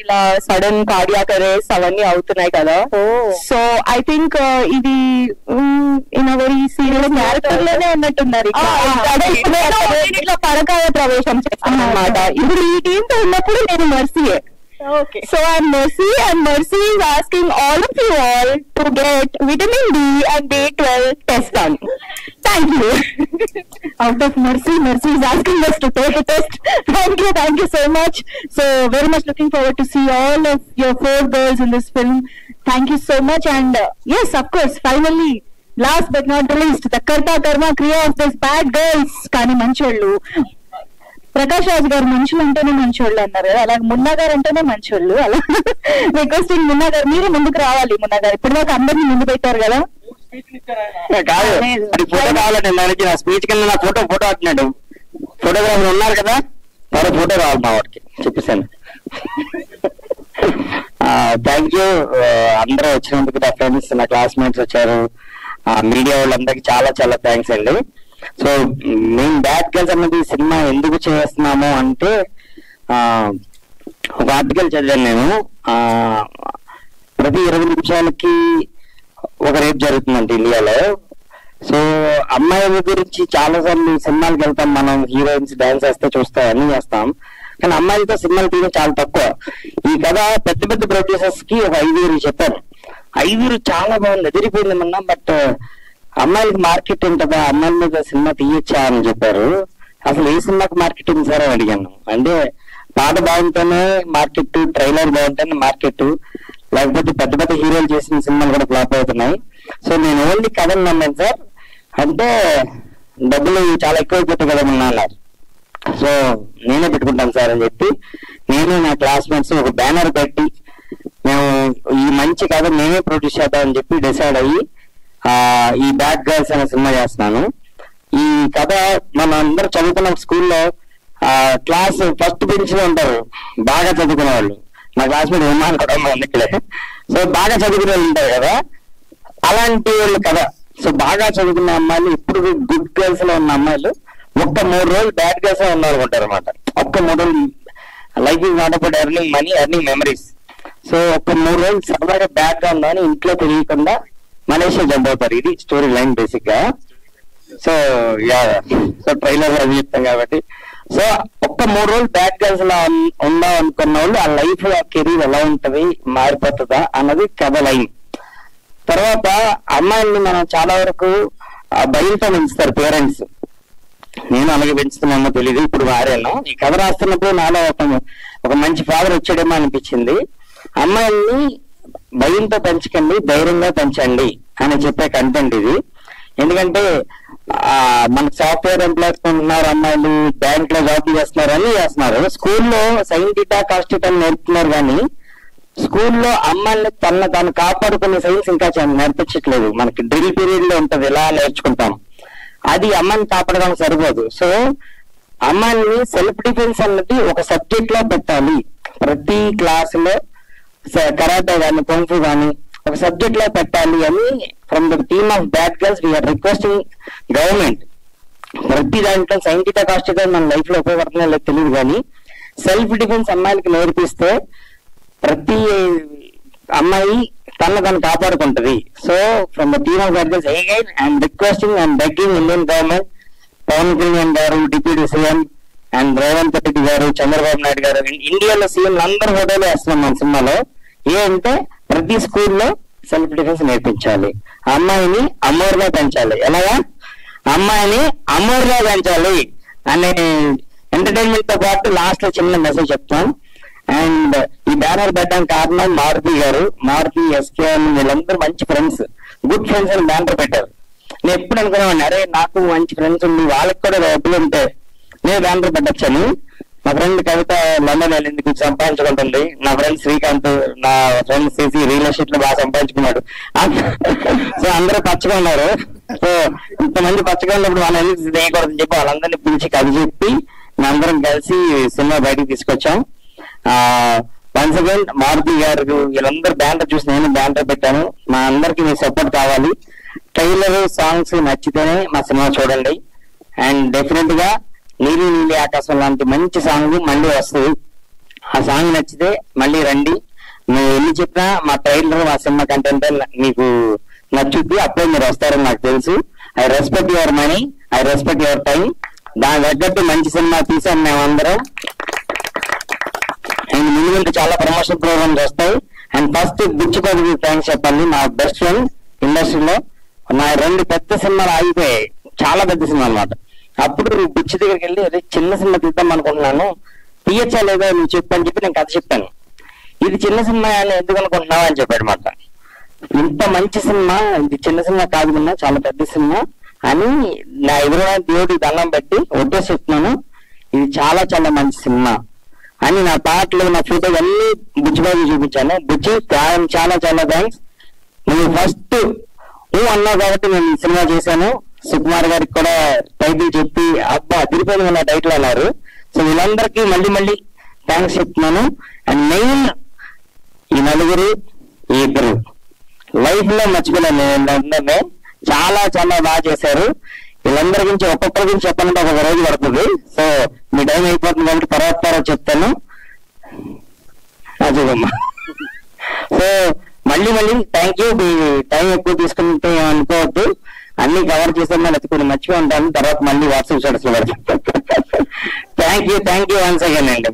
ఇలా sudden cardiac arrest అవన్నీ అవుతున్నాయి కదా. సో ఐ థింక్ ఇది ఇన్ వెరీ సీరియస్ క్యారెక్టర్ లోనే ఉన్నట్టున్నారు. ఇట్లా పరకాయ ప్రవేశం చేస్తాను అనమాట. ఇప్పుడు ఈ టీమ్ తో ఉన్నప్పుడు నేను మర్సీయే. Okay. So I'm Mercy, and Mercy is asking all of you all to get vitamin D and B12 test done. Thank you. Out of Mercy is asking us to take a test. Thank you so much. So very much looking forward to see all of your 4 girls in this film. Thank you so much. And yes, of course, finally, last but not the least, the Karta Karma Kriya of this bad girls. Kani Manchollu. Prakash Raj గారు మనుషులు అంటేనే మంచోళ్ళు అన్నారు కదా, అలాగే మున్నా గారు అంటేనే మంచోళ్ళు. అలా రిక్వెస్టింగ్ మున్నా గారు, మీరే ముందుకు రావాలి. మున్నా గారు ఇప్పుడు దాకా అందరినీ ముందు పెట్టారు కదా. కాదు, ఫోటో కావాలండి. నా స్పీచ్ కింద నా ఫోటో అంటున్నాడు. ఫోటోగ్రాఫర్ ఉన్నారు కదా, మరో ఫోటో కావాలి మా వాడికి చెప్పేసాను. థ్యాంక్ యూ అందరూ వచ్చినందుకు. నా ఫ్రెండ్స్, నా క్లాస్మేట్స్ వచ్చారు, మీడియా వాళ్ళందరికీ చాలా చాలా థ్యాంక్స్ అండి. సో మేము బ్యాడ్ గర్ల్స్ అన్నది సినిమా ఎందుకు చేస్తున్నాము అంటే, ఒక ఆర్టికల్ చదివాను నేను. ప్రతి 20 నిమిషాలకి ఒక రేప్ జరుగుతుందంట ఇండియాలో. సో అమ్మాయిల గురించి చాలా సార్లు సినిమాలకు వెళ్తాం మనం, హీరోయిన్స్ డాన్స్ వేస్తే చూస్తాం, అన్ని చేస్తాం, కానీ అమ్మాయిలతో సినిమాలు తీయడం చాలా తక్కువ. ఈ కథ పెద్ద పెద్ద ప్రొడ్యూసర్స్ కి ఒక 5 చెప్పారు. 5 చాలా బాగుంది, ఎదిరిపోయింది మొన్న. బట్ అమ్మాయిలకి మార్కెట్ ఉంటుందా, అమ్మాయిల మీద సినిమా తీయొచ్చా అని చెప్పారు. అసలు ఏ సినిమాకి మార్కెట్ ఉంది సార్ అని అడిగాను. అంటే పాట బాగుంటేనే మార్కెట్, ట్రైలర్ బాగుంటేనే మార్కెట్, లేకపోతే పెద్ద పెద్ద హీరోలు చేసిన సినిమాలు కూడా ఫ్లాప్ అవుతున్నాయి. సో నేను ఓన్లీ కథను నమ్మాను సార్. అంటే డబ్బులు చాలా ఎక్కువ అయిపోతాయి కదా మొన్న అన్నారు. సో నేనే పెట్టుకుంటాను సార్ అని చెప్పి నేను నా క్లాస్మేట్స్ ఒక బ్యానర్ పెట్టి మేము ఈ మంచి కథ నేనే ప్రొడ్యూస్ చేద్దామని చెప్పి డిసైడ్ అయ్యి ఈ బ్యాడ్ గర్ల్స్ అనే సినిమా చేస్తున్నాను. ఈ కథ మన అందరూ చదువుకున్న స్కూల్లో క్లాస్ ఫస్ట్ బెంచ్ లో ఉంటారు బాగా చదువుకునే వాళ్ళు. మా క్లాస్మేట్ ఉమాన్ కూడా ఇక్కడే. సో బాగా చదువుకునే వాళ్ళు ఉంటారు కదా, అలాంటి వాళ్ళు కథ. సో బాగా చదువుకున్న అమ్మాయిలు, ఇప్పుడు గుడ్ గర్ల్స్ లో ఉన్న అమ్మాయిలు ఒక్క 3 రోజులు బ్యాడ్ గర్ల్స్ లో ఉన్నారు అనుకుంటారు అనమాట. ఒక్క 3 రోజులు life is not about earning money, earning memories. So ఒక్క 3 రోజులు సరదాగా బ్యాడ్ గా ఉందని ఇంట్లో తెలియకుండా మలేషియా జంప్ అవుతారు. ఇది స్టోరీ లైన్ బేసిక్ గా. సో సో ట్రైలర్ అది చెప్తాం కాబట్టి, సో ఒక్క 3 రోజులు బ్యాడ్ గర్ల్స్ లా ఉందాం అనుకున్న వాళ్ళు ఆ లైఫ్, ఆ కెరీర్ ఎలా ఉంటది, మారిపోతుందా అన్నది కథ లైన్. తర్వాత అమ్మాయిల్ని మనం చాలా వరకు భయంతో పెంచుతారు పేరెంట్స్. నేను అలాగే పెంచుతున్నామో తెలియదు, ఇప్పుడు మారాను. ఈ కథ రాస్తున్నప్పుడు నాలో ఒక మంచి ఫాదర్ వచ్చాడేమో అనిపించింది. అమ్మాయిల్ని భయంతో పెంచకండి, ధైర్యంగా పెంచండి అని చెప్పే కంటెంట్ ఇది. ఎందుకంటే మనకు సాఫ్ట్వేర్ ఎంప్లాయీస్ ఉన్నారు, అమ్మాయిలు బ్యాంక్ లో జాబ్ చేస్తున్నారు, అన్ని చేస్తున్నారు. స్కూల్లో సైన్ టీటా కాస్ట్ నేర్పుతున్నారు, కానీ స్కూల్లో అమ్మాయిని తను కాపాడుకునే సైన్స్ ఇంకా నేర్పించట్లేదు. మనకి డ్రిల్ పీరియడ్ లో ఉంటది, ఎలా నేర్చుకుంటాం, అది అమ్మాయిని కాపాడడానికి సరిపోదు. సో అమ్మాయిని సెల్ఫ్ డిఫెన్స్ అన్నది ఒక సబ్జెక్ట్ లో పెట్టాలి. ప్రతి క్లాస్ లో కరాటే కానీ, కుంఫు కానీ ఒక సబ్జెక్ట్ లో పెట్టాలి అని from the team of bad girls we are requesting government. ప్రతి దాంట్లో సైంటిఫిక్ కాస్ట్ మన లైఫ్ లో ఉపయోగపడుతుందో లేదు తెలియదు, కానీ సెల్ఫ్ డిఫెన్స్ అమ్మాయిలకి నేర్పిస్తే ప్రతి అమ్మాయి తను కాపాడుకుంటది. So from the team of bad girls again I'm requesting and begging Indian government, Pawan Kalyan garu, deputy CM and Revanth Reddy garu, Chandrababu Naidu గారు, ఇండియాలో సీఎం అందరు ఫోటోలు వేస్తున్నాం మన సినిమాలో. ఏంటంటే ప్రతి స్కూల్లో సెల్ఫ్ డిఫెన్స్ నేర్పించాలి, అమ్మాయిని అమోర్గా పెంచాలి. ఎలాగా అమ్మాయిని అమోర్గా పెంచాలి అనే ఎంటర్టైన్మెంట్ తో పాటు లాస్ట్ లో చిన్న మెసేజ్ చెప్తాం. అండ్ ఈ బ్యానర్ పెట్టడానికి కారణం మారుతి గారు, మారుతి, ఎస్కే వీళ్ళందరూ మంచి ఫ్రెండ్స్, గుడ్ ఫ్రెండ్స్ అని బ్యానర్ పెట్టారు. నేను ఎప్పుడు అనుకున్నాను, అరే నాకు మంచి ఫ్రెండ్స్ ఉంది, వాళ్ళకి కూడా డబ్బులు ఉంటే నేను బ్యానర్ పెట్టచ్చని. మా ఫ్రెండ్ కవిత లండన్ వెళ్ళింది, కొంచెం సంపాదించుకుంటుంది. నా ఫ్రెండ్ శ్రీకాంత్, నా ఫ్రెండ్ సిసి రియల్ ఎస్టేట్ లో బాగా సంపాదించుకున్నాడు. సో అందరూ పచ్చగా ఉన్నారు. సో ఇంతమంది పచ్చగా ఉన్నప్పుడు వాళ్ళని చేయకూడదని చెప్పి వాళ్ళందరినీ పిలిచి కథ చెప్పి మేమందరం కలిసి సినిమా బయటకు తీసుకొచ్చాం. వన్స్ అగైన్ మారుతి గారు వీళ్ళందరూ బ్యానర్ చూసి నేను బ్యానర్ పెట్టాను. మా అందరికి మీ సపోర్ట్ కావాలి. ట్రైలర్, సాంగ్స్ నచ్చితేనే మా సినిమా చూడండి. అండ్ డెఫినెట్ గా నీలి నీలి ఆకాశం లాంటి మంచి సాంగ్ మళ్ళీ వస్తుంది. ఆ సాంగ్ నచ్చితే మళ్ళీ రండి. నువ్వు ఎన్ని చెప్పినా మా ట్రైలర్ మా సినిమా కంటెంట్ మీకు నచ్చుద్ది, అప్పుడే మీరు వస్తారని నాకు తెలుసు. I respect your money, I respect your time. దాని తగ్గట్టు మంచి సినిమా తీసాం మేమందరం. అండ్ ముందు చాలా ప్రమోషన్ ప్రోగ్రామ్స్ వస్తాయి. అండ్ ఫస్ట్ బుచ్చిపల్లి థ్యాంక్స్ చెప్పాలి, నా బెస్ట్ ఫ్రెండ్ ఇండస్ట్రీలో. నా 2 పెద్ద సినిమాలు ఆగిపోయాయి, చాలా పెద్ద సినిమా అనమాట. అప్పుడు బుచ్చి దగ్గరికి వెళ్ళి అదే చిన్న సినిమా తీద్దాం అనుకుంటున్నాను, తీయచ్చా లేదా నువ్వు చెప్పని చెప్పి నేను కథ చెప్పాను. ఇది చిన్న సినిమా అని ఎందుకు అనుకుంటున్నావు అని చెప్పాడు అనమాట. ఇంత మంచి సినిమా, ఇది చిన్న సినిమా కాదు, చాలా పెద్ద సినిమా అని నా ఎదురుగా దేవుడికి దండం పెట్టి ఒట్టేసి చెప్తున్నాను, ఇది చాలా చాలా మంచి సినిమా అని. నా పాటలు, నా ఫోటోలు అన్ని బుచ్చిబాబు చూపించాను. బుచ్చి చాలా చాలా థ్యాంక్స్. నువ్వు ఫస్ట్ నువ్వు అన్నావు కాబట్టి నేను ఈ సినిమా చేశాను. సుకుమార్ గారికి కూడా టైటిల్ చెప్పి అబ్బా తిరిగిపోయింది నా టైటిల్ అన్నారు. సో వీళ్ళందరికీ మళ్ళీ మళ్ళీ థ్యాంక్స్ చెప్తున్నాను. అండ్ మెయిన్ ఈ 4 ఈ 2 లైఫ్ లో మర్చిపోలేను. నేను చాలా చాలా బాగా చేశారు. వీళ్ళందరి గురించి ఒక్కొక్కరి గురించి చెప్పాలంటే ఒక రోజు పడుతుంది. సో మీ టైం అయిపోతుంది కాబట్టి తర్వాత చెప్తాను. అదేమ్మా. సో మళ్ళీ థ్యాంక్ యూ. మీ టైం ఎక్కువ తీసుకుంటే అనుకోవద్దు, అన్ని కవర్ చేసాను, కొన్ని మర్చిపోయి ఉంటాను. తర్వాత మళ్ళీ వాట్సాప్ స్టేటస్ లో పెడతాను. థ్యాంక్ యూ వన్స్ అగైన్ అండి.